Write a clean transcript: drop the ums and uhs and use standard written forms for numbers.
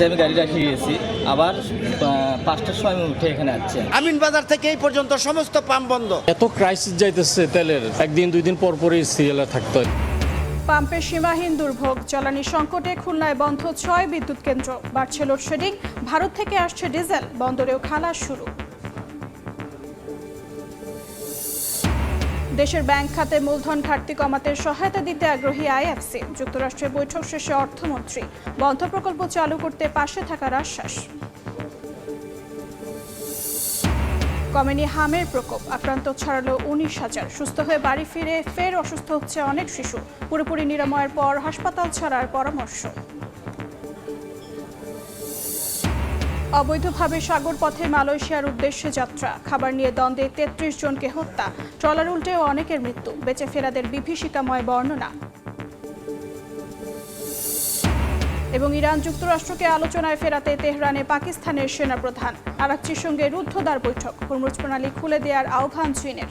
আমি গাড়ি রাখিয়ে গেছি, আবার 5টার সময় আমি উঠে এখানে আসছি। আমিন বাজার থেকে এই পর্যন্ত সমস্ত পাম্প বন্ধ। এত ক্রাইসিস যাইতেছে তেলের, একদিন দুই দিন পর পরই সিরিয়ালে থাকতে হয়। পাম্পের সীমাহীন দুর্ভোগ, জ্বালানি সংকটে খুলনায় বন্ধ 6 বিদ্যুৎ কেন্দ্র, বাড়ছে লোডশেডিং, ভারত থেকে আসছে ডিজেল, বন্দরেও খালাস শুরু। দেশের ব্যাংক খাতে মূলধন ঘাটতি কমাতে সহায়তা দিতে আগ্রহী আইএফসি, যুক্তরাষ্ট্রের বৈঠক শেষে অর্থমন্ত্রী, বন্ধ প্রকল্প চালু করতে পাশে থাকার আশ্বাস। কমেনি হামের প্রকোপ, আক্রান্ত ছড়ালো 19,000, সুস্থ হয়ে বাড়ি ফিরে ফের অসুস্থ হচ্ছে অনেক শিশু, পুরোপুরি নিরাময়ের পর হাসপাতাল ছাড়ার পরামর্শ। অবৈধভাবে সাগর পথে মালয়েশিয়ার উদ্দেশ্যে যাত্রা, খাবার নিয়ে দ্বন্দ্বে 33 জনকে হত্যা, ট্রলার উল্টেও অনেকের মৃত্যু, বেঁচে ফেরাদের বিভীষিকাময় বর্ণনা। এবং ইরান যুক্তরাষ্ট্রকে আলোচনায় ফেরাতে তেহরানে পাকিস্তানের সেনাপ্রধান, আরাকচির সঙ্গে রুদ্ধদ্বার বৈঠক, হরমুজ প্রণালী খুলে দেওয়ার আহ্বান চীনের।